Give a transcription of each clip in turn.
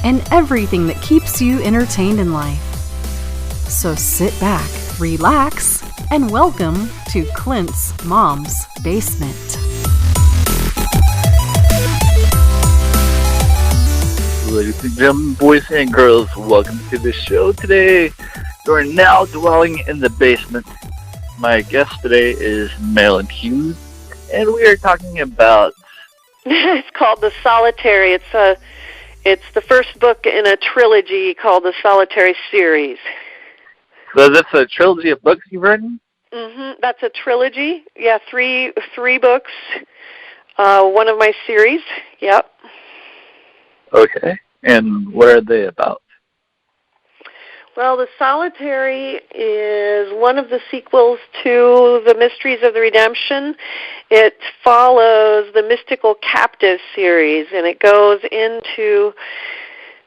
and everything that keeps you entertained in life. So sit back, relax, and welcome to Clint's Mom's Basement. Ladies and gentlemen, boys and girls, welcome to the show today. You are now dwelling in the basement. My guest today is Marilynn Hughes, and we are talking about... It's called The Solitary. It's the first book in a trilogy called The Solitary series. So that's a trilogy of books you've written? Mm-hmm. That's a trilogy. Yeah, three books. One of my series. Yep. Okay. And what are they about? Well, The Solitary is one of the sequels to The Mysteries of the Redemption. It follows the Mystical Captive series, and it goes into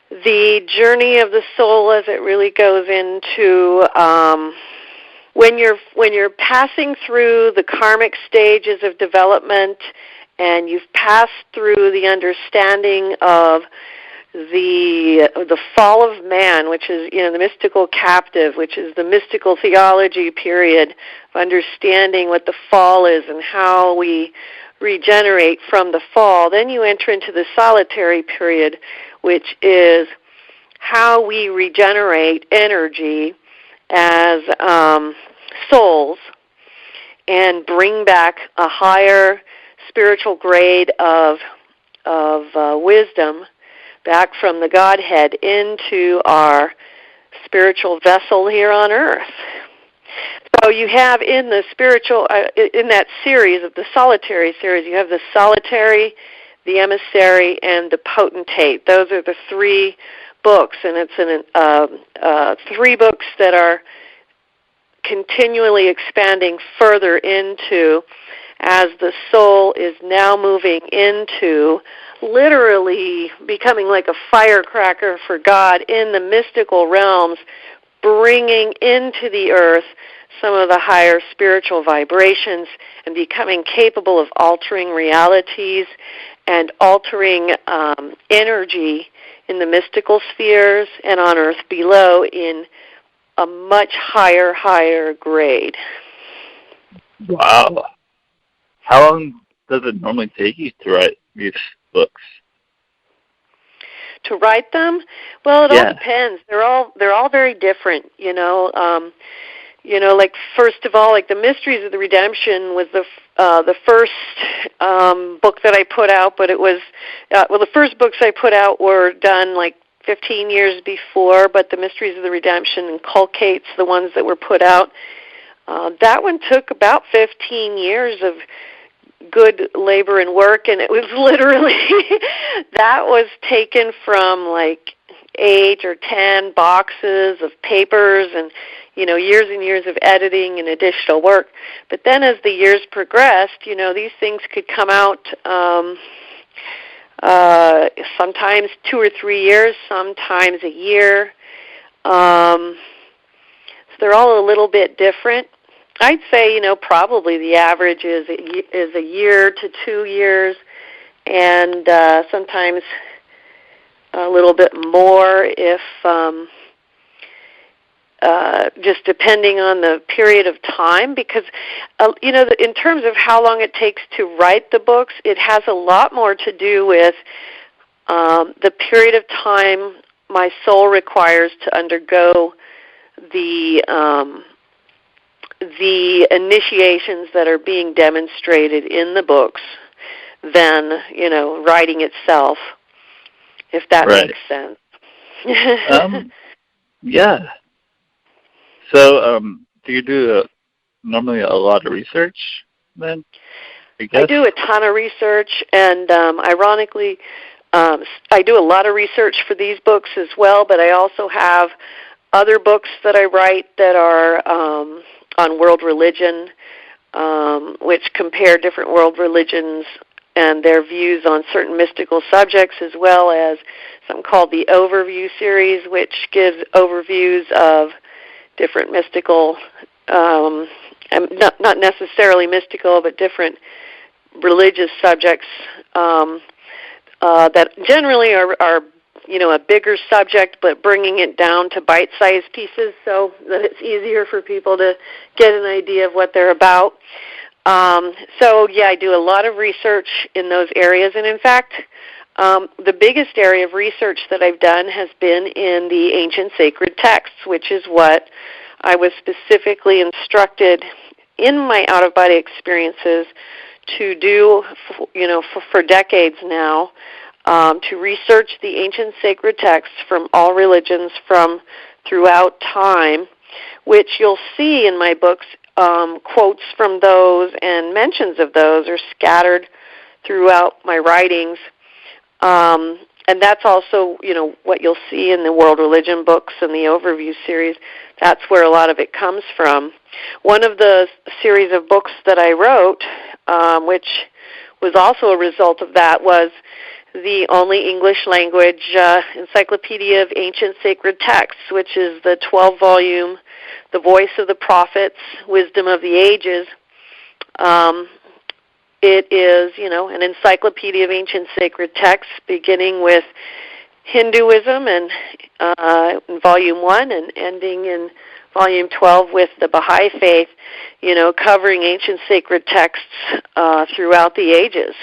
the journey of the soul as it really goes into when you're passing through the karmic stages of development, and you've passed through the understanding of the fall of man, which is the mystical captive, which is the mystical theology period of understanding what the fall is and how we regenerate from the fall. Then you enter into the solitary period, which is how we regenerate energy as souls and bring back a higher spiritual grade of wisdom back from the Godhead into our spiritual vessel here on earth. So you have in the spiritual, in that series of the Solitary series, you have the Solitary, the Emissary, and the Potentate. Those are the three books, and it's three books that are continually expanding further into as the soul is now moving into literally becoming like a firecracker for God in the mystical realms, bringing into the earth some of the higher spiritual vibrations and becoming capable of altering realities and altering energy in the mystical spheres and on earth below in a much higher grade. Wow. How long does it normally take you to write these books? To write them? Well, it all depends. They're all very different, like first of all, like The Mysteries of the Redemption was the first book that I put out, but it was the first books I put out were done like 15 years before, but The Mysteries of the Redemption inculcates the ones that were put out. That one took about 15 years of good labor and work, and it was literally that was taken from like 8 or 10 boxes of papers and years and years of editing and additional work. But then as the years progressed, these things could come out sometimes 2 or 3 years, sometimes a year. So they're all a little bit different. I'd say, probably the average is a year to 2 years, and sometimes a little bit more if just depending on the period of time, because, in terms of how long it takes to write the books, it has a lot more to do with the period of time my soul requires to undergo the initiations that are being demonstrated in the books than, writing itself, if that makes sense. Yeah. So, do you do normally a lot of research then? I do a ton of research, and ironically, I do a lot of research for these books as well, but I also have other books that I write that are on world religion, which compare different world religions and their views on certain mystical subjects, as well as something called the Overview series, which gives overviews of different mystical, not necessarily mystical, but different religious subjects that generally are a bigger subject, but bringing it down to bite-sized pieces so that it's easier for people to get an idea of what they're about. I do a lot of research in those areas, and in fact, the biggest area of research that I've done has been in the ancient sacred texts, which is what I was specifically instructed in my out-of-body experiences to do, for decades now, to research the ancient sacred texts from all religions from throughout time, which you'll see in my books. Quotes from those and mentions of those are scattered throughout my writings. And that's also, what you'll see in the world religion books and the overview series. That's where a lot of it comes from. One of the series of books that I wrote, which was also a result of that, was the only English language Encyclopedia of Ancient Sacred Texts, which is the 12-volume The Voice of the Prophets, Wisdom of the Ages. It is, an encyclopedia of ancient sacred texts, beginning with Hinduism and in Volume 1 and ending in Volume 12 with the Baha'i Faith, covering ancient sacred texts throughout the ages.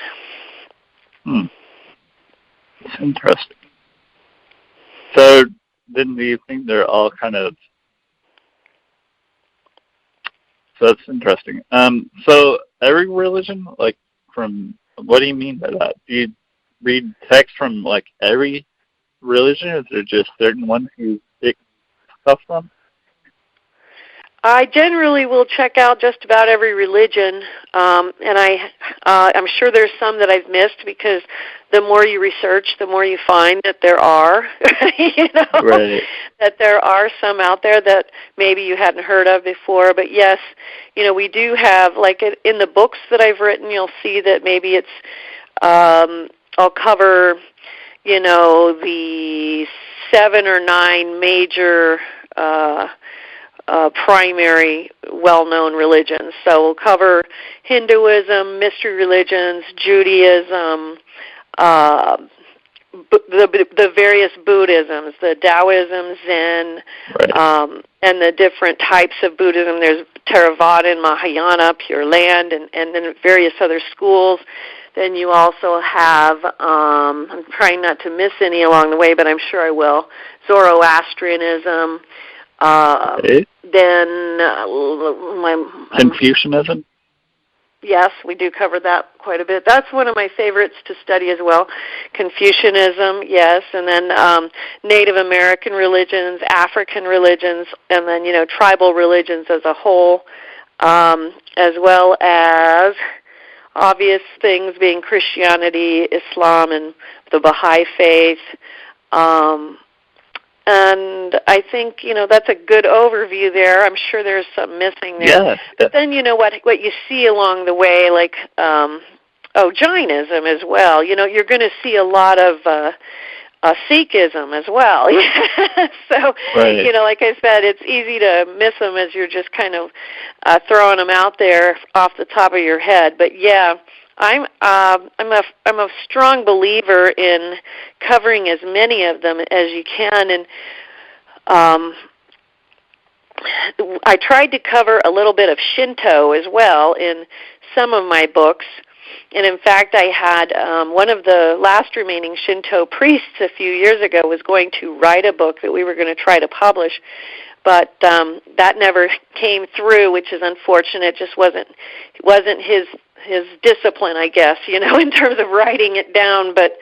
It's interesting. So then do you think they're all kind of... So that's interesting. So every religion, like, from... What do you mean by that? Do you read text from, like, every religion, or is there just certain ones you pick stuff from? I generally will check out just about every religion, and I'm sure there's some that I've missed, because the more you research, the more you find that there are, Right. that there are some out there that maybe you hadn't heard of before. But yes, we do have, like in the books that I've written, you'll see that maybe it's, I'll cover, the 7 or 9 major primary well-known religions. So we'll cover Hinduism, mystery religions, Judaism, the various Buddhisms, the Taoism, Zen, Right. and the different types of Buddhism. There's Theravada and Mahayana, Pure Land, and then various other schools. Then you also have, I'm trying not to miss any along the way, but I'm sure I will, Zoroastrianism. Right. Then Confucianism? Yes, we do cover that quite a bit. That's one of my favorites to study as well. Confucianism, yes, and then Native American religions, African religions, and then, tribal religions as a whole, as well as obvious things being Christianity, Islam, and the Baha'i faith. And I think, that's a good overview there. I'm sure there's some missing there. Yeah. But then, what you see along the way, like, Jainism as well. You're going to see a lot of Sikhism as well. So, Right. like I said, it's easy to miss them as you're just kind of throwing them out there off the top of your head. But, yeah, I'm a strong believer in covering as many of them as you can, and I tried to cover a little bit of Shinto as well in some of my books. And in fact, I had one of the last remaining Shinto priests a few years ago was going to write a book that we were going to try to publish, but that never came through, which is unfortunate. It just wasn't his discipline, I guess, in terms of writing it down. But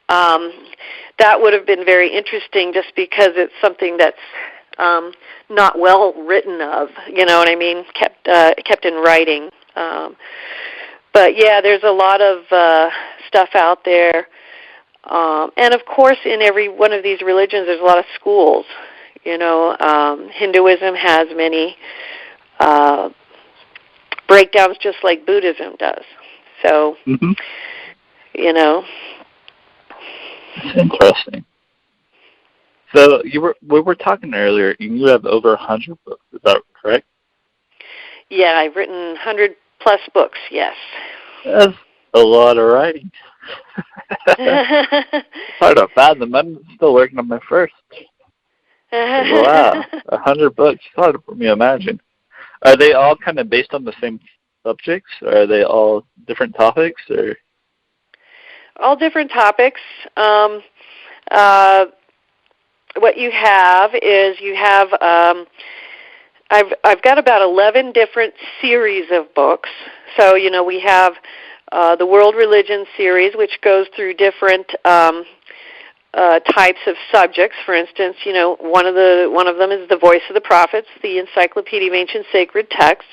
that would have been very interesting, just because it's something that's not well written of. You know what I mean? Kept in writing. But yeah, there's a lot of stuff out there, and of course, in every one of these religions, there's a lot of schools. Hinduism has many breakdowns, just like Buddhism does. So, It's interesting. So we were talking earlier, you have over 100 books. Is that correct? Yeah, I've written 100+ books. Yes. That's a lot of writing. Hard to fathom. I'm still working on my first. Wow, 100 books. It's hard for me to imagine. Are they all kind of based on the same subjects? Or are they all different topics? Or all different topics. What you have is I've got about 11 different series of books. So, we have the World Religion series, which goes through different types of subjects. For instance, one of them is The Voice of the Prophets, the Encyclopedia of Ancient Sacred Texts.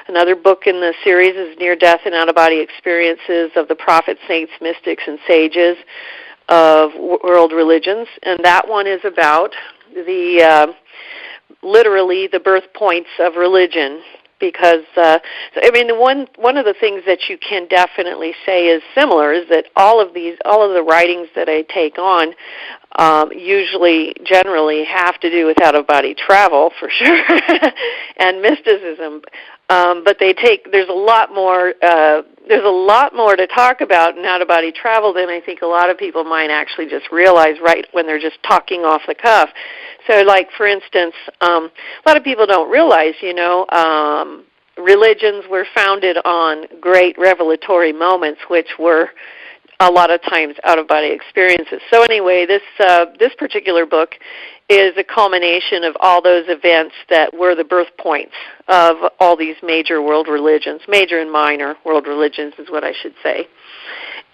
Another book in the series is Near-Death and Out-of-Body Experiences of the Prophets, Saints, Mystics, and Sages of World Religions, and that one is about literally the birth points of religion. Because one of the things that you can definitely say is similar is that all of the writings that I take on generally have to do with out-of-body travel for sure, and mysticism. But there's a lot more to talk about in out-of-body travel than I think a lot of people might actually just realize right when they're just talking off the cuff. So, like, for instance, a lot of people don't realize, religions were founded on great revelatory moments, which were a lot of times out-of-body experiences. So anyway, this particular book is a culmination of all those events that were the birth points of all these major world religions, major and minor world religions is what I should say.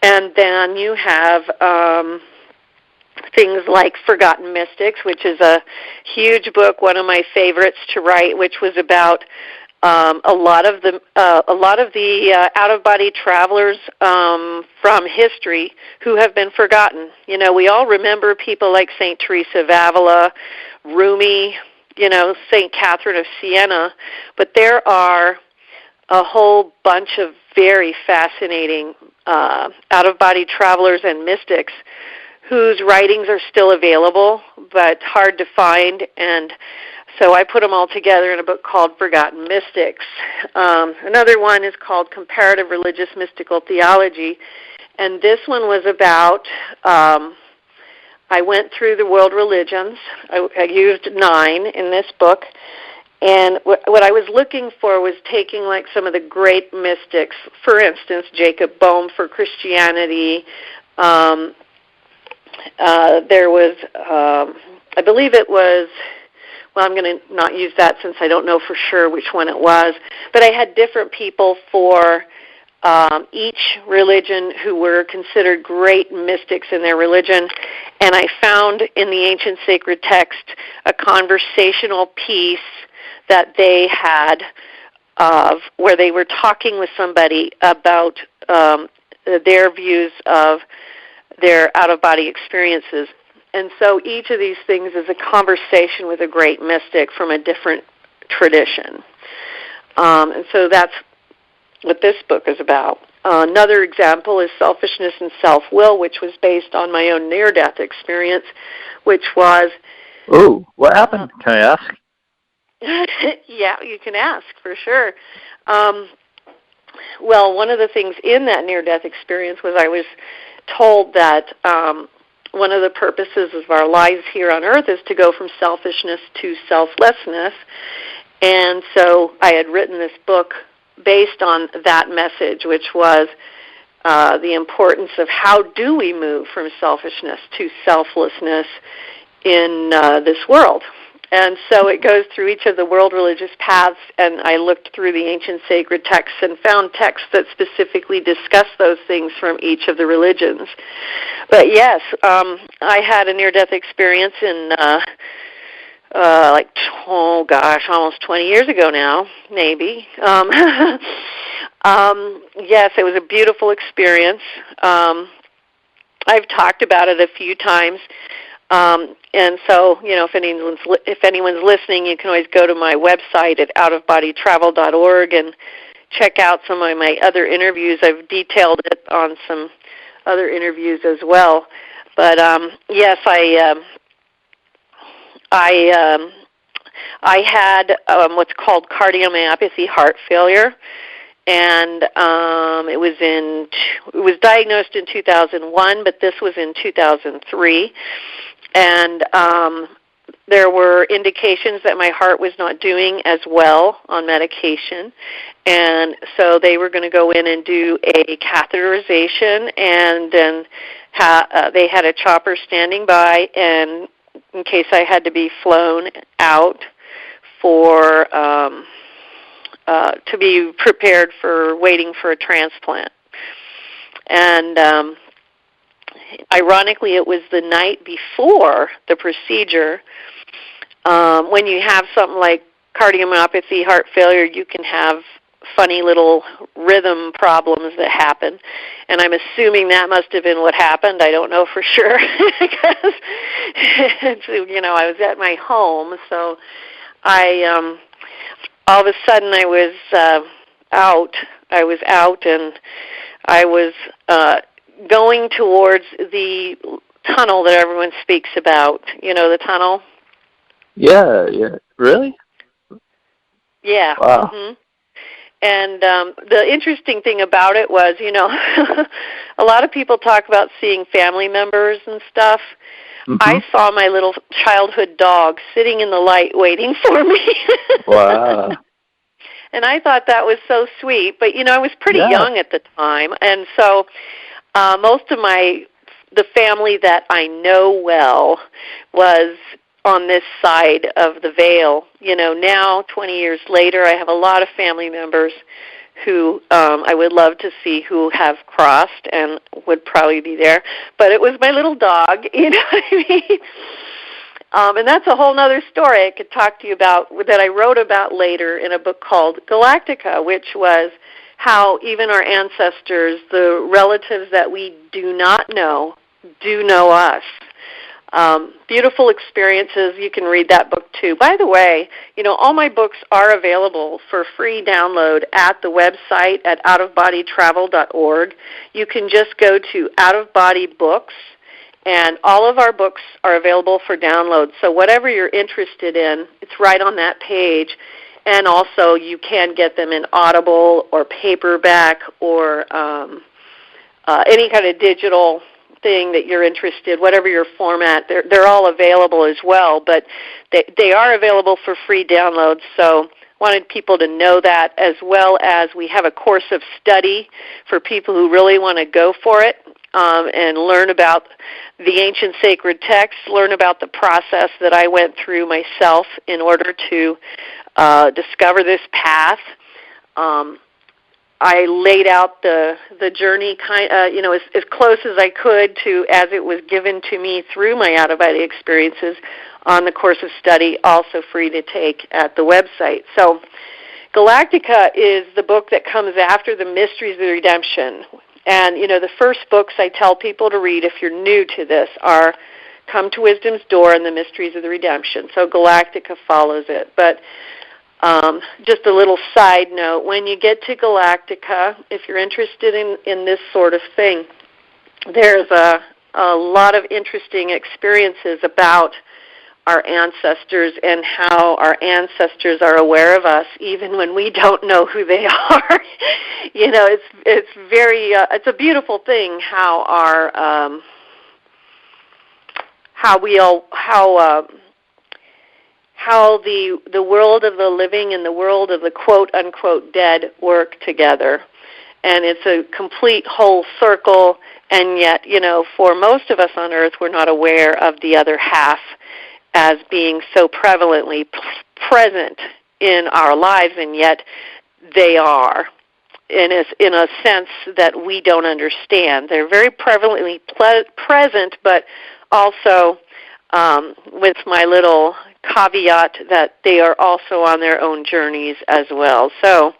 And then you have things like Forgotten Mystics, which is a huge book, one of my favorites to write, which was about a lot of the out-of-body travelers from history who have been forgotten. We all remember people like St. Teresa of Avila, Rumi, St. Catherine of Siena, but there are a whole bunch of very fascinating out-of-body travelers and mystics whose writings are still available but hard to find, and so I put them all together in a book called Forgotten Mystics. Another one is called Comparative Religious Mystical Theology, and this one was about, I went through the world religions. I used 9 in this book, and what I was looking for was taking like some of the great mystics, for instance, Jacob Boehme for Christianity. There was, I believe it was, well, I'm going to not use that since I don't know for sure which one it was, but I had different people for each religion who were considered great mystics in their religion, and I found in the ancient sacred text a conversational piece that they had where they were talking with somebody about their views of their out-of-body experiences. And so each of these things is a conversation with a great mystic from a different tradition. And so that's what this book is about. Another example is Selfishness and Self-Will, which was based on my own near-death experience, which was... Oh, what happened? Can I ask? Yeah, you can ask, for sure. Well, one of the things in that near-death experience was I was told that one of the purposes of our lives here on earth is to go from selfishness to selflessness. And so I had written this book based on that message, which was the importance of how do we move from selfishness to selflessness in this world. And so it goes through each of the world religious paths, and I looked through the ancient sacred texts and found texts that specifically discuss those things from each of the religions. But yes, I had a near-death experience in almost 20 years ago now, maybe. Yes, it was a beautiful experience. I've talked about it a few times. And so, if anyone's listening, you can always go to my website at outofbodytravel.org and check out some of my other interviews. I've detailed it on some other interviews as well. But yes, I had what's called cardiomyopathy, heart failure, and it was diagnosed in 2001, but this was in 2003, and there were indications that my heart was not doing as well on medication, and so they were going to go in and do a catheterization, and then they had a chopper standing by, and in case I had to be flown out for to be prepared for waiting for a transplant. And ironically, it was the night before the procedure. When you have something like cardiomyopathy, heart failure, you can have funny little rhythm problems that happen. And I'm assuming that must have been what happened. I don't know for sure because I was at my home, so I all of a sudden I was out. I was out, and I was going towards the tunnel that everyone speaks about. You know the tunnel? Yeah. Really? Yeah. Wow. Mm-hmm. And the interesting thing about it was, a lot of people talk about seeing family members and stuff. Mm-hmm. I saw my little childhood dog sitting in the light waiting for me. Wow. And I thought that was so sweet. But, I was pretty young at the time. And so most of the family that I know well was on this side of the veil. Now, 20 years later, I have a lot of family members who I would love to see who have crossed and would probably be there. But it was my little dog, you know what I mean? And that's a whole other story I could talk to you about that I wrote about later in a book called Galactica, which was how even our ancestors, the relatives that we do not know, do know us. Beautiful experiences. You can read that book too. By the way, all my books are available for free download at the website at outofbodytravel.org. You can just go to Out of Body Books, and all of our books are available for download. So whatever you're interested in, it's right on that page. And also you can get them in Audible or paperback or any kind of digital thing that you're interested, whatever your format, they're all available as well, but they are available for free downloads, so wanted people to know that, as well as we have a course of study for people who really want to go for it and learn about the ancient sacred texts, learn about the process that I went through myself in order to discover this path. I laid out the journey as close as I could to as it was given to me through my out-of-body experiences on the course of study, also free to take at the website. So Galactica is the book that comes after the Mysteries of the Redemption. And, the first books I tell people to read if you're new to this are Come to Wisdom's Door and the Mysteries of the Redemption. So Galactica follows it. But just a little side note, when you get to Galactica, if you're interested in this sort of thing, there's a lot of interesting experiences about our ancestors and how our ancestors are aware of us even when we don't know who they are. It's very it's a beautiful thing how our how the world of the living and the world of the quote-unquote dead work together. And it's a complete whole circle, and yet, for most of us on Earth, we're not aware of the other half as being so prevalently present in our lives, and yet they are in a sense that we don't understand. They're very prevalently present, but also with my little caveat that they are also on their own journeys as well. So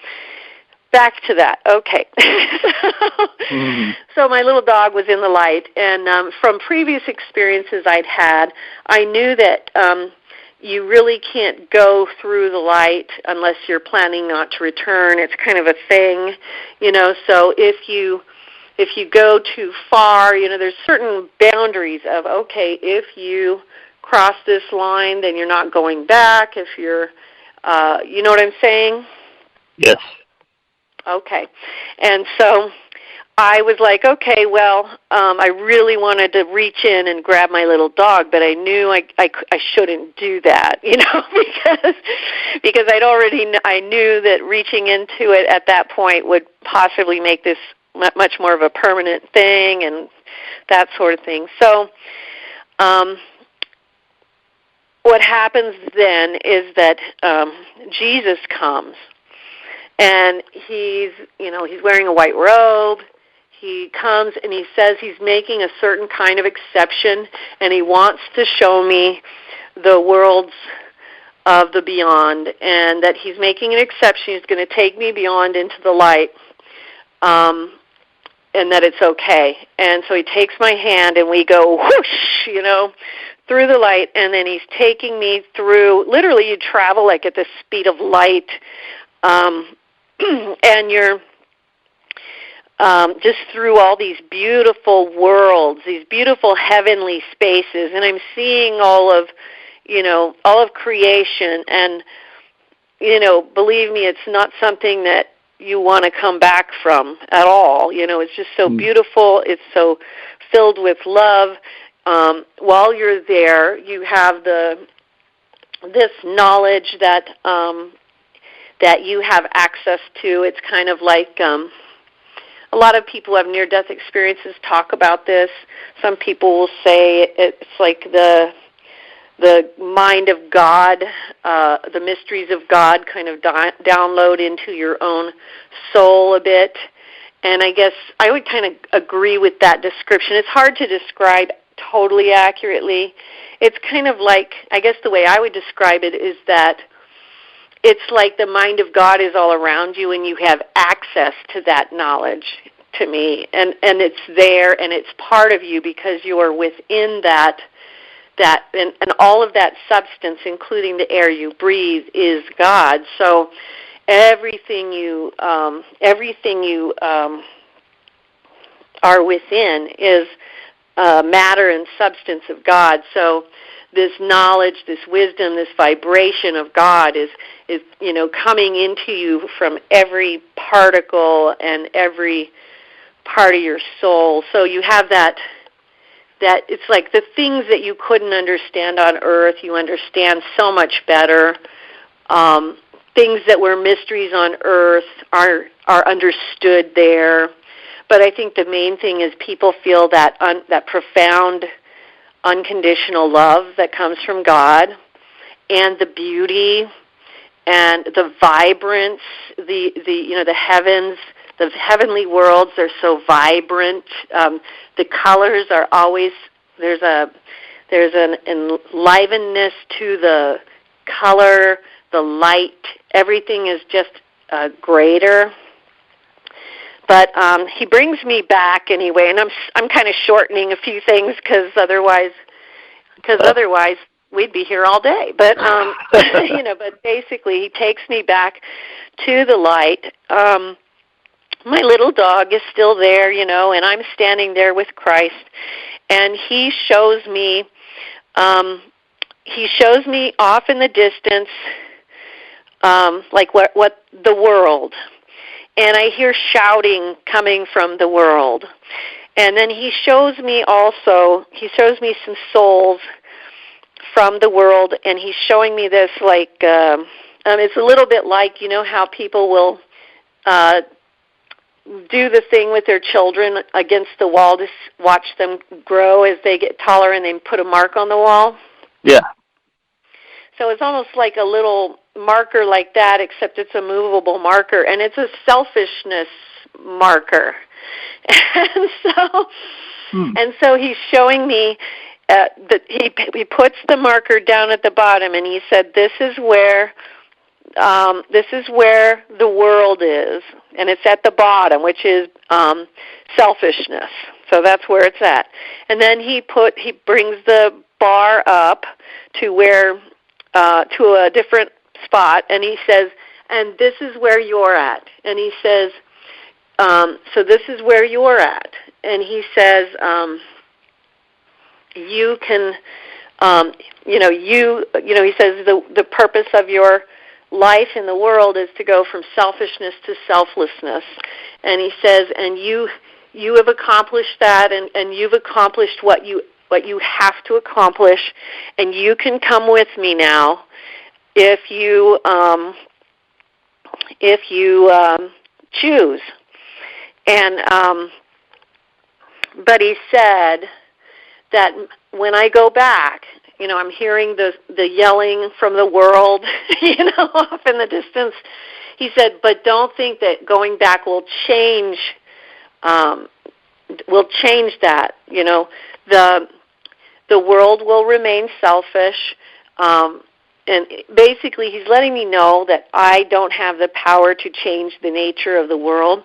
back to that. Okay. So my little dog was in the light, and from previous experiences I'd had, I knew that you really can't go through the light unless you're planning not to return. It's kind of a thing, so if you go too far, there's certain boundaries of, okay, if you cross this line, then you're not going back. If you're, you know what I'm saying? Yes. Okay. And so I was like, okay, well, I really wanted to reach in and grab my little dog, but I knew I shouldn't do that, because I knew that reaching into it at that point would possibly make this much more of a permanent thing and that sort of thing. So what happens then is that Jesus comes, and he's wearing a white robe. He comes and he says he's making a certain kind of exception, and he wants to show me the worlds of the beyond, and that he's making an exception. He's going to take me beyond into the light, and that it's okay. And so he takes my hand, and we go whoosh, through the light, and then he's taking me through, literally you travel like at the speed of light, and you're just through all these beautiful worlds, these beautiful heavenly spaces, and I'm seeing all of creation, and, believe me, it's not something that you want to come back from at all. It's just so beautiful. It's so filled with love. While you're there, you have this knowledge that you have access to. It's kind of like a lot of people who have near-death experiences talk about this. Some people will say it's like the mind of God, the mysteries of God kind of download into your own soul a bit. And I guess I would kind of agree with that description. It's hard to describe totally accurately. It's kind of like, I guess the way I would describe it is that it's like the mind of God is all around you, and you have access to that knowledge, to me. And it's there, and it's part of you because you are within that and all of that substance, including the air you breathe, is God. So everything you are within is matter and substance of God. So this knowledge, this wisdom, this vibration of God is coming into you from every particle and every part of your soul. So you have that it's like the things that you couldn't understand on earth, you understand so much better. Things that were mysteries on earth are understood there. But I think the main thing is people feel that profound, unconditional love that comes from God, and the beauty and the vibrance, the heavens, the heavenly worlds are so vibrant. The colors are always there's an enlivenedness to the color, the light. Everything is just greater. But he brings me back anyway, and I'm kind of shortening a few things because otherwise we'd be here all day. But but basically he takes me back to the light. My little dog is still there, and I'm standing there with Christ, and he shows me off in the distance, like what the world. And I hear shouting coming from the world. And then he shows me some souls from the world, and he's showing me this like, it's a little bit like, how people will do the thing with their children against the wall to watch them grow as they get taller, and they put a mark on the wall. Yeah. So it's almost like a little marker like that, except it's a movable marker, and it's a selfishness marker. And so he's showing me that he puts the marker down at the bottom, and he said, this is where the world is, and it's at the bottom, which is selfishness. So that's where it's at. And then he brings the bar up to where to a different spot, and he says, and this is where you're at. And he says, so this is where you're at. And he says, you can, he says the purpose of your life in the world is to go from selfishness to selflessness. And he says, and you have accomplished that, and you've accomplished what you have to accomplish, and you can come with me now if you choose. And but he said that when I go back, I'm hearing the yelling from the world, off in the distance. He said, but don't think that going back will change that. The world will remain selfish. And basically, he's letting me know that I don't have the power to change the nature of the world,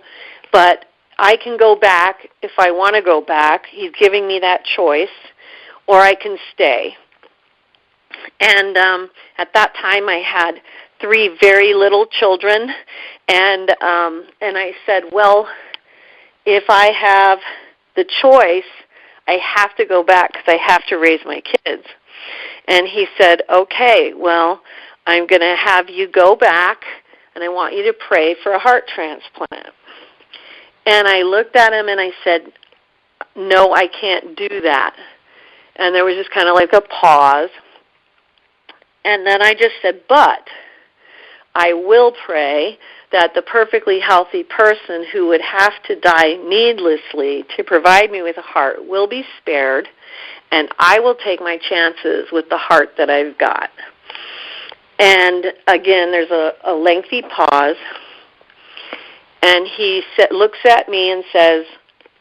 but I can go back if I want to go back. He's giving me that choice, or I can stay. And at that time, I had 3 very little children, and I said, well, if I have the choice, I have to go back because I have to raise my kids. And he said, okay, well, I'm going to have you go back, and I want you to pray for a heart transplant. And I looked at him and I said, no, I can't do that. And there was just kind of like a pause. And then I just said, but I will pray that the perfectly healthy person who would have to die needlessly to provide me with a heart will be spared, and I will take my chances with the heart that I've got. And again, there's a lengthy pause, and he looks at me and says,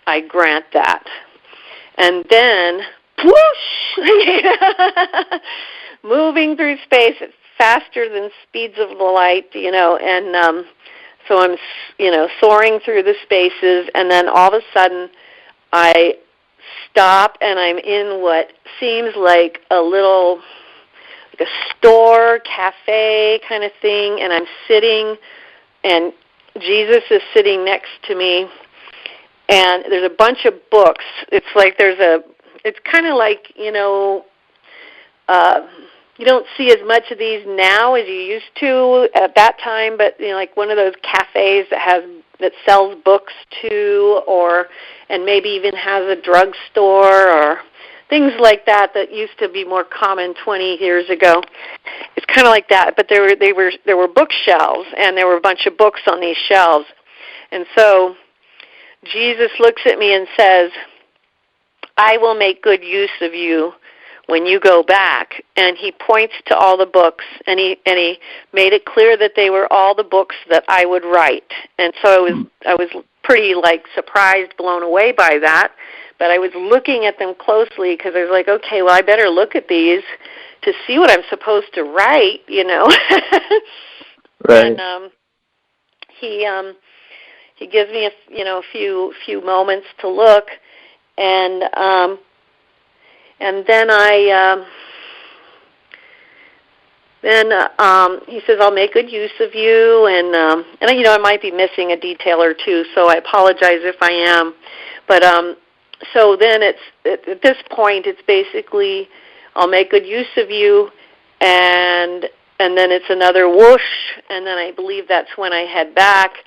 I grant that. And then, whoosh, moving through space at faster than speeds of the light, and so I'm, soaring through the spaces, and then all of a sudden I stop, and I'm in what seems like a little, like a store, cafe kind of thing, and I'm sitting, and Jesus is sitting next to me, and there's a bunch of books. It's kind of like, you don't see as much of these now as you used to at that time, but like one of those cafes that sells books too, and maybe even has a drugstore or things like that used to be more common 20 years ago. It's kind of like that, but there were bookshelves, and there were a bunch of books on these shelves. And so Jesus looks at me and says, I will make good use of you when you go back. And he points to all the books, and he made it clear that they were all the books that I would write. And so I was pretty surprised, blown away by that. But I was looking at them closely because I was like, okay, well, I better look at these to see what I'm supposed to write, Right. And he gives me a few moments to look, and then he says, I'll make good use of you, and I might be missing a detail or two, so I apologize if I am. But so then at this point, it's basically, I'll make good use of you, and then it's another whoosh, and then I believe that's when I head back,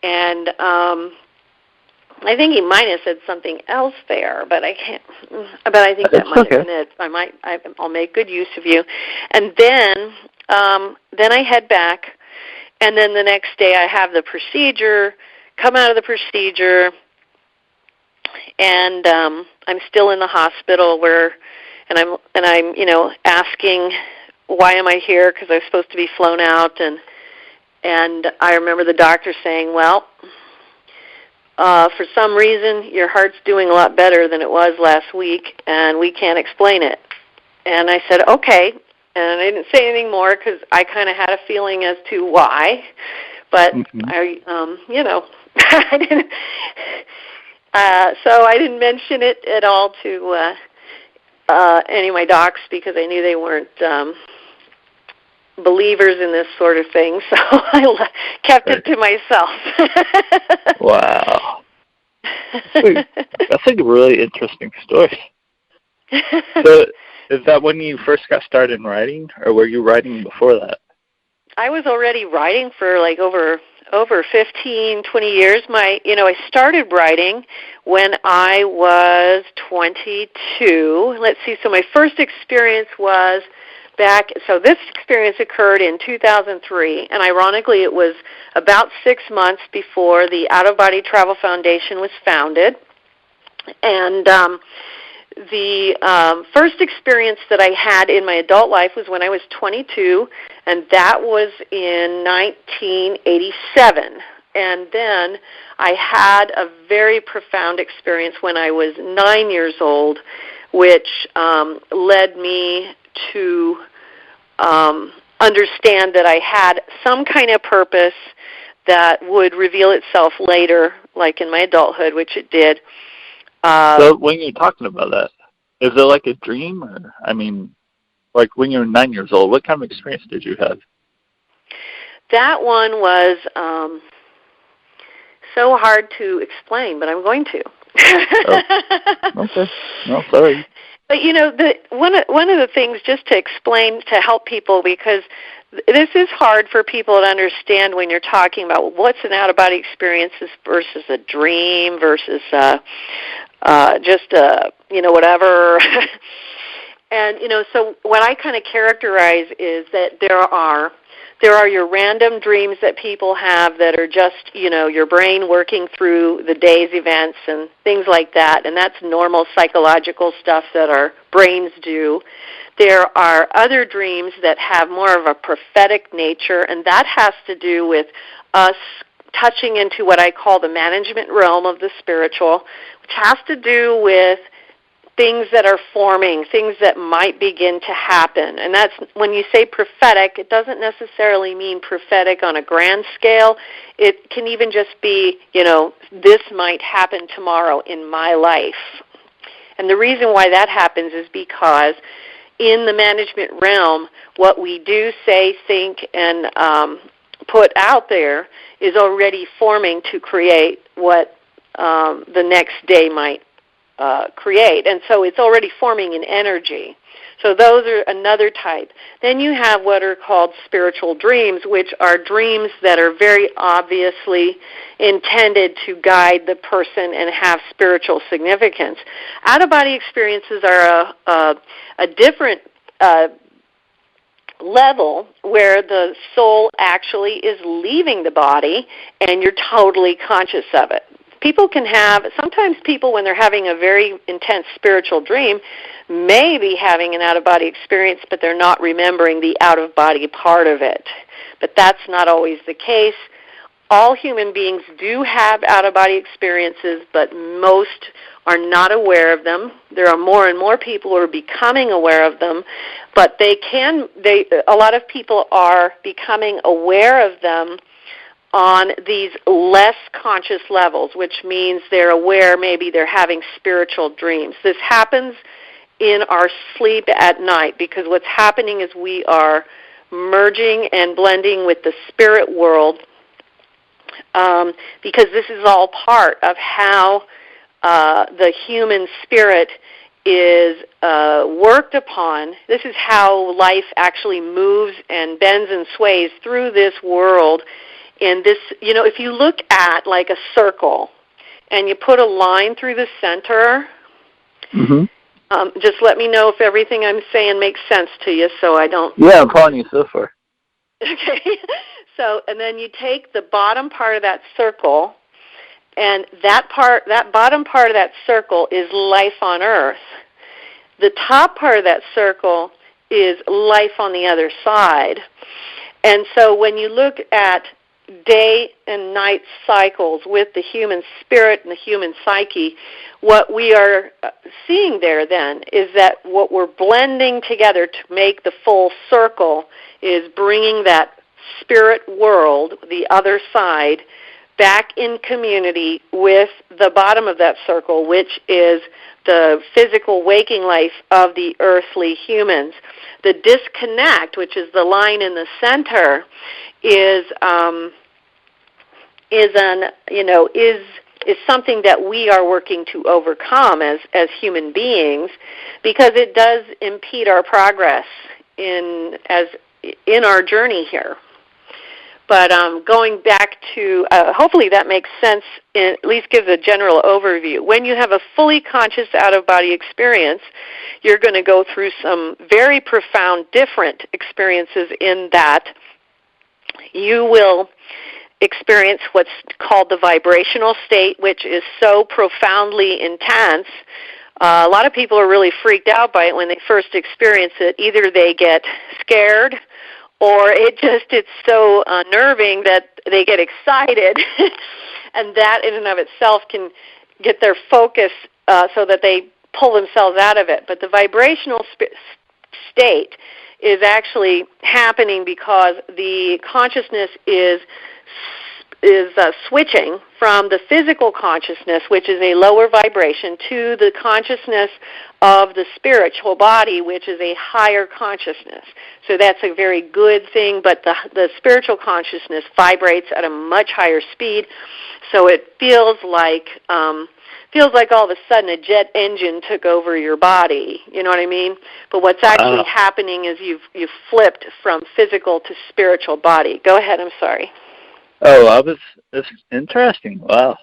and I think he might have said something else there, but I can't. But I think that might have been it. I'll make good use of you, and then I head back, and then the next day I have the procedure. Come out of the procedure, and I'm still in the hospital and I'm asking, why am I here? Because I was supposed to be flown out, and I remember the doctor saying, well, for some reason, your heart's doing a lot better than it was last week, and we can't explain it. And I said, okay. And I didn't say anything more because I kind of had a feeling as to why. But I didn't. So I didn't mention it at all to any of my docs because I knew they weren't believers in this sort of thing, so I kept it to myself. Wow. That's a really interesting story. So is that when you first got started in writing, or were you writing before that? I was already writing for like over 15, 20 years. I started writing when I was 22. Let's see, so my first experience was this experience occurred in 2003, and ironically it was about 6 months before the Out-of-Body Travel Foundation was founded. And the first experience that I had in my adult life was when I was 22, and that was in 1987. And then I had a very profound experience when I was 9 years old, which led me to understand that I had some kind of purpose that would reveal itself later, like in my adulthood, which it did. So when you're talking about that, is it like a dream? Or, I mean, like when you were 9 years old, what kind of experience did you have? That one was so hard to explain, but I'm going to. Oh. Okay. No, sorry. But one of the things, just to explain, to help people, because this is hard for people to understand when you're talking about what's an out-of-body experience versus a dream versus just whatever. And so what I kind of characterize is that there are your random dreams that people have that are just, your brain working through the day's events and things like that, and that's normal psychological stuff that our brains do. There are other dreams that have more of a prophetic nature, and that has to do with us touching into what I call the management realm of the spiritual, which has to do with things that are forming, things that might begin to happen. And that's, when you say prophetic, it doesn't necessarily mean prophetic on a grand scale. It can even just be, this might happen tomorrow in my life. And the reason why that happens is because in the management realm, what we do, say, think, and put out there is already forming to create what the next day might create. And so it's already forming in energy. So those are another type. Then you have what are called spiritual dreams, which are dreams that are very obviously intended to guide the person and have spiritual significance. Out-of-body experiences are a different level where the soul actually is leaving the body and you're totally conscious of it. Sometimes people, when they're having a very intense spiritual dream, may be having an out-of-body experience, but they're not remembering the out-of-body part of it. But that's not always the case. All human beings do have out-of-body experiences, but most are not aware of them. There are more and more people who are becoming aware of them, but a lot of people are becoming aware of them on these less conscious levels, which means they're aware maybe they're having spiritual dreams. This happens in our sleep at night because what's happening is we are merging and blending with the spirit world because this is all part of how the human spirit is worked upon. This is how life actually moves and bends and sways through this world. And this, if you look at like a circle and you put a line through the center, just let me know if everything I'm saying makes sense to you so I don't... Yeah, I'm following you so far. Okay. So, and then you take the bottom part of that circle, and that bottom part of that circle is life on Earth. The top part of that circle is life on the other side. And so when you look at day and night cycles with the human spirit and the human psyche, what we are seeing there then is that what we're blending together to make the full circle is bringing that spirit world, the other side, back in community with the bottom of that circle, which is the physical waking life of the earthly humans. The disconnect, which is the line in the center, is something that we are working to overcome as human beings, because it does impede our progress in our journey here. But going back to, hopefully that makes sense, at least gives a general overview. When you have a fully conscious out-of-body experience, you're going to go through some very profound, different experiences in that you will experience what's called the vibrational state, which is so profoundly intense. A lot of people are really freaked out by it when they first experience it. Either they get scared, or it's so unnerving that they get excited, and that in and of itself can get their focus so that they pull themselves out of it. But the vibrational state is actually happening because the consciousness is switching from the physical consciousness, which is a lower vibration, to the consciousness of the spiritual body, which is a higher consciousness. So that's a very good thing, but the spiritual consciousness vibrates at a much higher speed, so it feels like all of a sudden a jet engine took over your body. You know what I mean? But what's actually happening is you've flipped from physical to spiritual body. Go ahead, I'm sorry. Oh, that's interesting. Wow.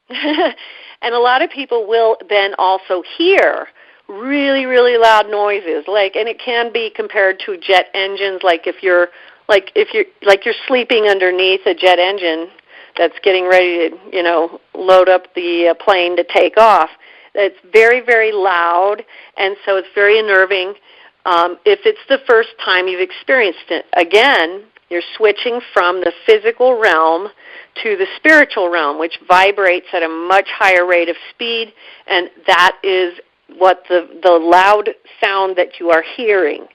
And a lot of people will then also hear really, really loud noises, and it can be compared to jet engines, if you're sleeping underneath a jet engine that's getting ready to, load up the plane to take off. It's very, very loud, and so it's very unnerving. If it's the first time you've experienced it, again, you're switching from the physical realm to the spiritual realm, which vibrates at a much higher rate of speed, and that is what the loud sound that you are hearing.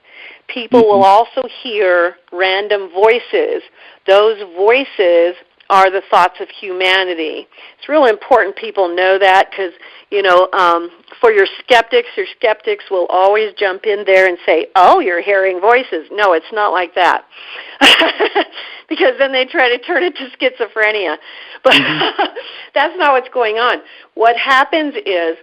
People will also hear random voices. Those voices are the thoughts of humanity. It's real important people know that because, for your skeptics will always jump in there and say, oh, you're hearing voices. No, it's not like that. Because then they try to turn it to schizophrenia. But that's not what's going on. What happens is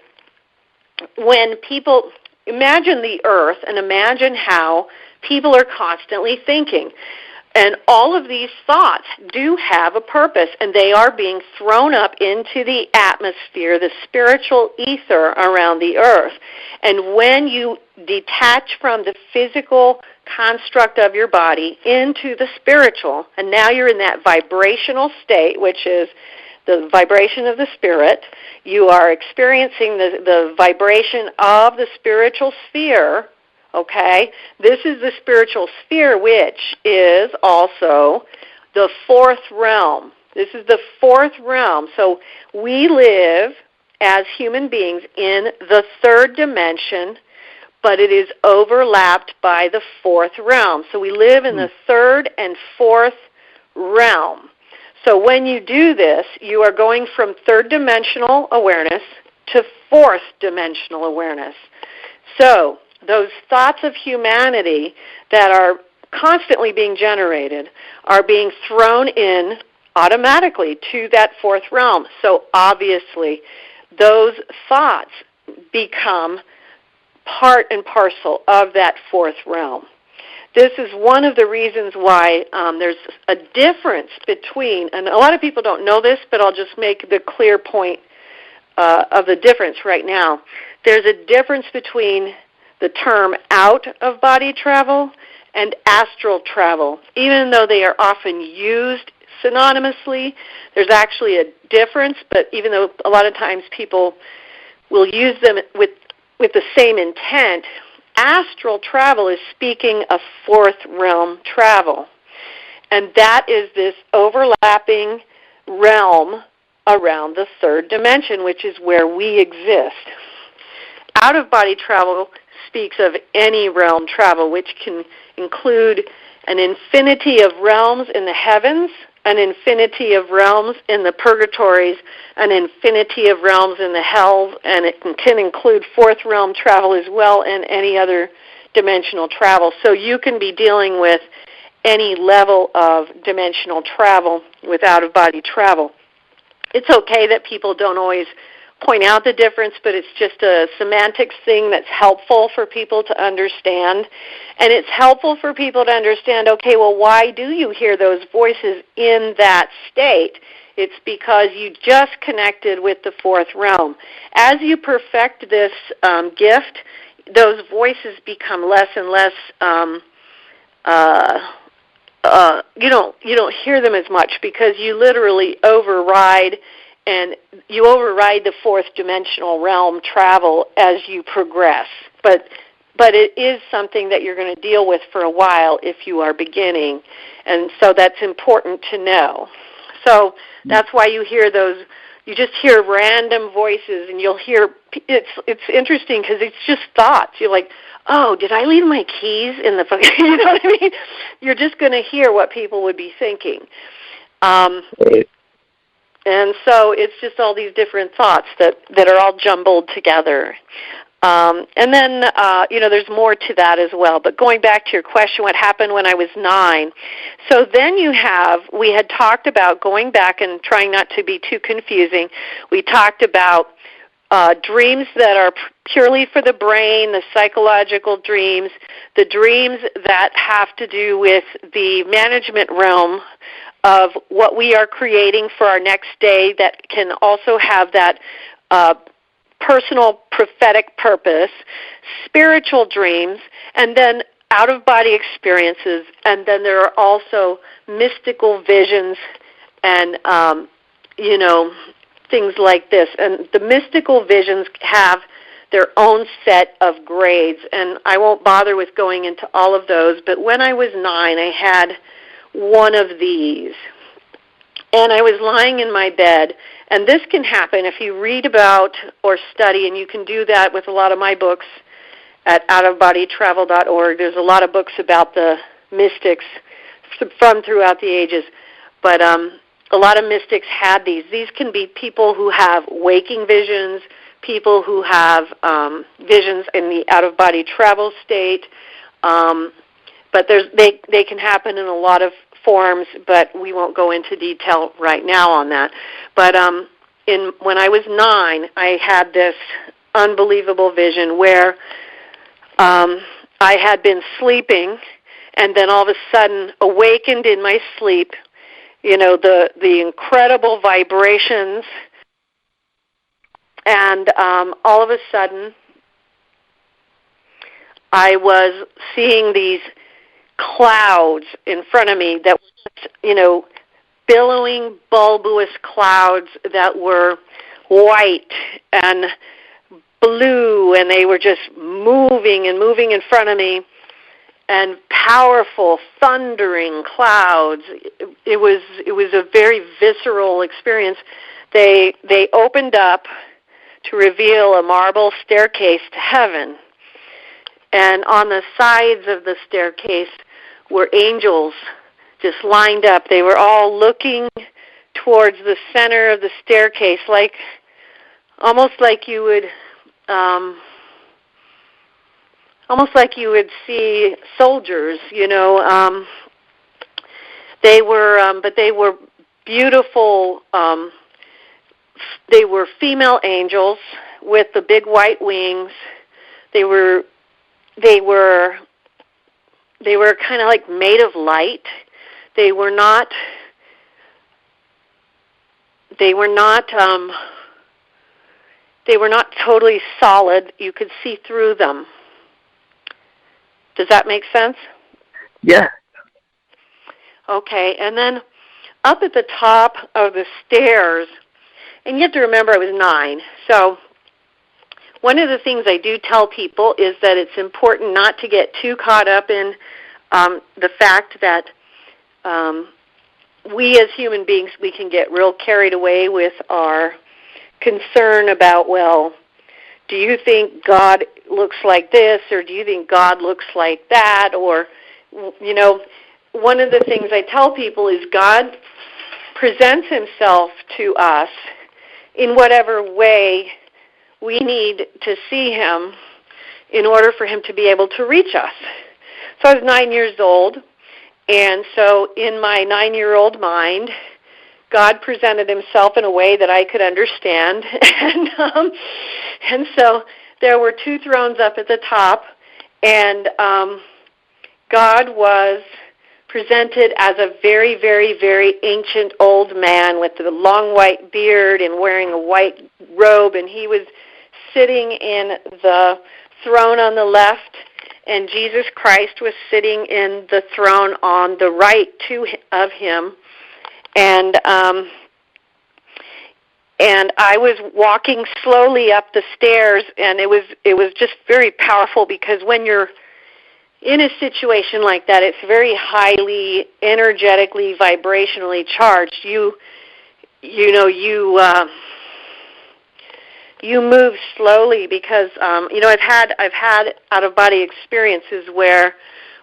when people imagine the earth and imagine how people are constantly thinking. And all of these thoughts do have a purpose, and they are being thrown up into the atmosphere, the spiritual ether around the earth. And when you detach from the physical construct of your body into the spiritual, and now you're in that vibrational state, which is the vibration of the spirit, you are experiencing the vibration of the spiritual sphere. Okay, this is the spiritual sphere, which is also the fourth realm. This is the fourth realm. So we live as human beings in the third dimension, but it is overlapped by the fourth realm. So we live in the third and fourth realm. So when you do this, you are going from third dimensional awareness to fourth dimensional awareness. So those thoughts of humanity that are constantly being generated are being thrown in automatically to that fourth realm. So obviously, those thoughts become part and parcel of that fourth realm. This is one of the reasons why there's a difference between, and a lot of people don't know this, but I'll just make the clear point of the difference right now. There's a difference between the term out-of-body travel and astral travel. Even though they are often used synonymously, there's actually a difference, but even though a lot of times people will use them with the same intent, astral travel is speaking of fourth realm travel. And that is this overlapping realm around the third dimension, which is where we exist. Out-of-body travel speaks of any realm travel, which can include an infinity of realms in the heavens, an infinity of realms in the purgatories, an infinity of realms in the hells, and it can include fourth realm travel as well and any other dimensional travel. So you can be dealing with any level of dimensional travel with out-of-body travel. It's okay that people don't always point out the difference, but it's just a semantics thing that's helpful for people to understand. And it's helpful for people to understand, okay, well, why do you hear those voices in that state? It's because you just connected with the fourth realm. As you perfect this gift, those voices become less and less, you don't hear them as much because you literally override the fourth dimensional realm travel as you progress. But it is something that you're going to deal with for a while if you are beginning, and so that's important to know. So that's why you hear those. You just hear random voices, and you'll hear. It's interesting because it's just thoughts. You're like, oh, did I leave my keys in the? You know what I mean? You're just going to hear what people would be thinking. And so it's just all these different thoughts that are all jumbled together. And then, there's more to that as well. But going back to your question, what happened when I was 9? So then we had talked about going back and trying not to be too confusing. We talked about dreams that are purely for the brain, the psychological dreams, the dreams that have to do with the management realm of what we are creating for our next day that can also have that personal prophetic purpose, spiritual dreams, and then out-of-body experiences, and then there are also mystical visions and, things like this. And the mystical visions have their own set of grades, and I won't bother with going into all of those, but when I was 9, I had one of these. And I was lying in my bed, and this can happen if you read about or study, and you can do that with a lot of my books at outofbodytravel.org. There's a lot of books about the mystics from throughout the ages, but a lot of mystics had these. These can be people who have waking visions, people who have visions in the out-of-body travel state, but they can happen in a lot of forms, but we won't go into detail right now on that. But when I was 9, I had this unbelievable vision where I had been sleeping and then all of a sudden awakened in my sleep, the incredible vibrations, and all of a sudden I was seeing these clouds in front of me that were, billowing, bulbous clouds that were white and blue, and they were just moving in front of me, and powerful, thundering clouds. It was a very visceral experience. They opened up to reveal a marble staircase to heaven, and on the sides of the staircase were angels just lined up. They were all looking towards the center of the staircase, almost like you would see soldiers, They were beautiful. They were female angels with the big white wings. They were kind of like made of light. They were not totally solid. You could see through them. Does that make sense? Yeah. Okay, and then up at the top of the stairs, and you have to remember I was 9, so one of the things I do tell people is that it's important not to get too caught up in the fact that we as human beings, we can get real carried away with our concern about, well, do you think God looks like this, or do you think God looks like that? Or, one of the things I tell people is God presents himself to us in whatever way we need to see him in order for him to be able to reach us. So I was 9 years old, and so in my 9-year-old mind, God presented himself in a way that I could understand. And so there were 2 thrones up at the top, and God was presented as a very, very, very ancient old man with a long white beard and wearing a white robe, and he was sitting in the throne on the left, and Jesus Christ was sitting in the throne on the right of him. And I was walking slowly up the stairs, and it was just very powerful, because when you're in a situation like that, it's very highly energetically, vibrationally charged. You move slowly, because I've had out of body experiences where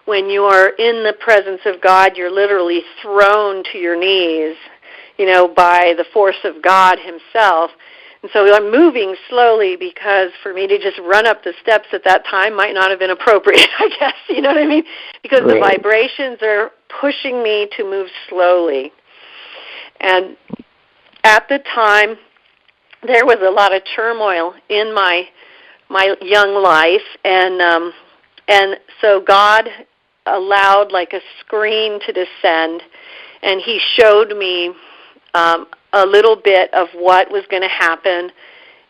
when you are in the presence of God, you're literally thrown to your knees, by the force of God himself. And so I'm moving slowly, because for me to just run up the steps at that time might not have been appropriate, I guess. You know what I mean? Because the vibrations are pushing me to move slowly. And at the time, there was a lot of turmoil in my young life, and so God allowed like a screen to descend, and he showed me a little bit of what was going to happen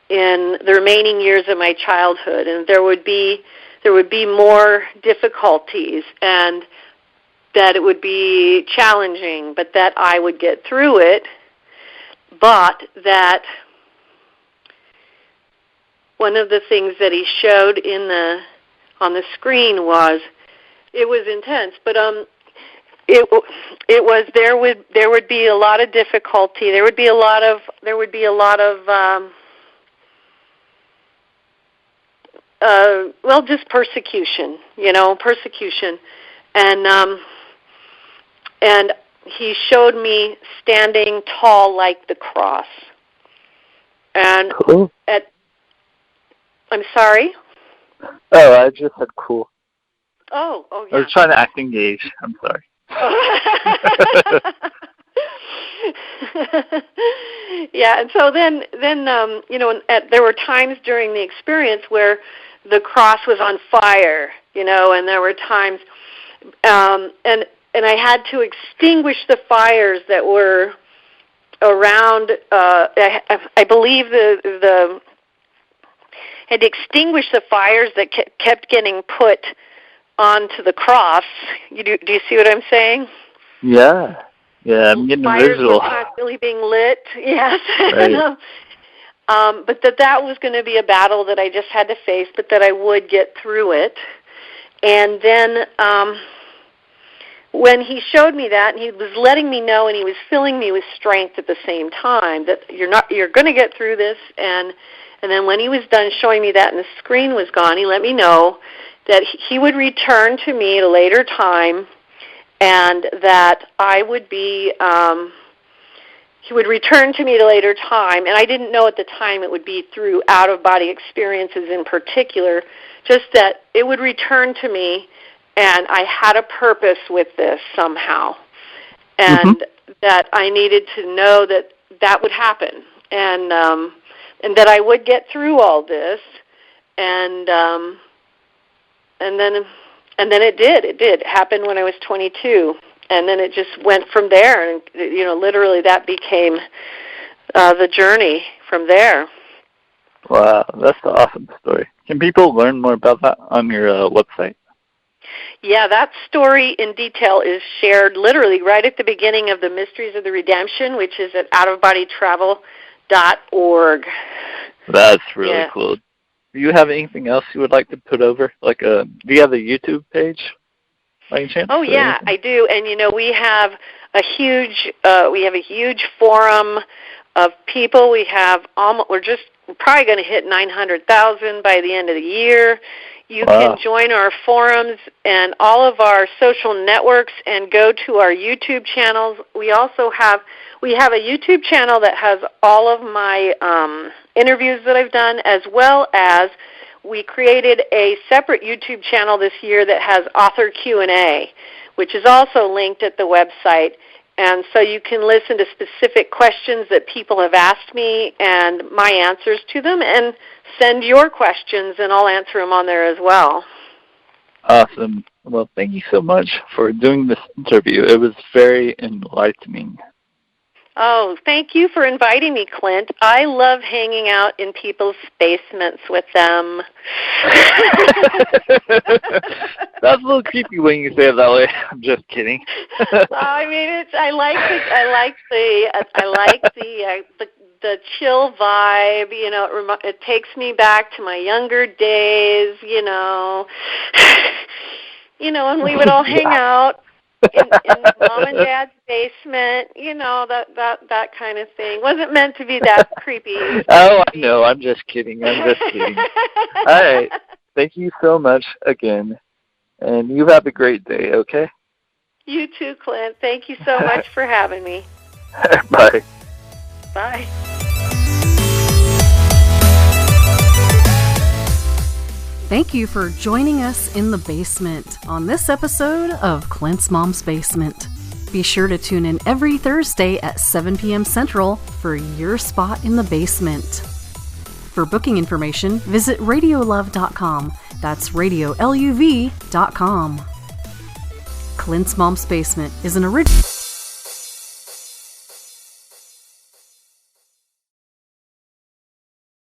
in the remaining years of my childhood, and there would be more difficulties, and that it would be challenging, but that I would get through it, but that one of the things that he showed on the screen was, it was intense, but it was there would be a lot of difficulty. There would be a lot of just persecution, persecution, and he showed me standing tall like the cross, and cool. I'm sorry? Oh, I just said cool. Oh, yeah. I was trying to act engaged. I'm sorry. Yeah, and so then there were times during the experience where the cross was on fire, and there were times, and I had to extinguish the fires that were around. I believe had extinguish the fires that kept getting put onto the cross. Do you see what I'm saying? Yeah, I'm getting fires visual. Fires were constantly being lit, yes. Right. But that was going to be a battle that I just had to face, but that I would get through it. And then when he showed me that, and he was letting me know, and he was filling me with strength at the same time, that you're going to get through this. And then when he was done showing me that and the screen was gone, he let me know that he would return to me at a later time, and that I would be, he would return to me at a later time, and I didn't know at the time it would be through out-of-body experiences in particular, just that it would return to me, and I had a purpose with this somehow, and that I needed to know that would happen, and that I would get through all this, and then it did. It did happen when I was 22, and then it just went from there, and literally that became the journey from there. Wow, that's an awesome story. Can people learn more about that on your website? Yeah, that story in detail is shared literally right at the beginning of the Mysteries of the Redemption, which is at outofbodytravel.org. That's really cool. Do you have anything else you would like to put over? Do you have a YouTube page by any chance? Oh yeah, I do. And we have a huge forum of people. We're probably going to hit 900,000 by the end of the year. You can join our forums and all of our social networks and go to our YouTube channels. We also have a YouTube channel that has all of my interviews that I've done, as well as we created a separate YouTube channel this year that has author Q&A, which is also linked at the website. And so you can listen to specific questions that people have asked me and my answers to them, and send your questions, and I'll answer them on there as well. Awesome. Well, thank you so much for doing this interview. It was very enlightening. Oh, thank you for inviting me, Clint. I love hanging out in people's basements with them. That's a little creepy when you say it that way. I'm just kidding. I mean, I like the chill vibe. You know, it takes me back to my younger days. You know, and we would all hang out in Mom and Dad's basement, that kind of thing. Wasn't meant to be that creepy. Oh, I know. I'm just kidding. All right. Thank you so much again, and you have a great day, okay? You too, Clint. Thank you so much for having me. Bye. Bye. Thank you for joining us in the basement on this episode of Clint's Mom's Basement. Be sure to tune in every Thursday at 7 p.m. Central for your spot in the basement. For booking information, visit radiolove.com. That's radioluv.com. Clint's Mom's Basement is an original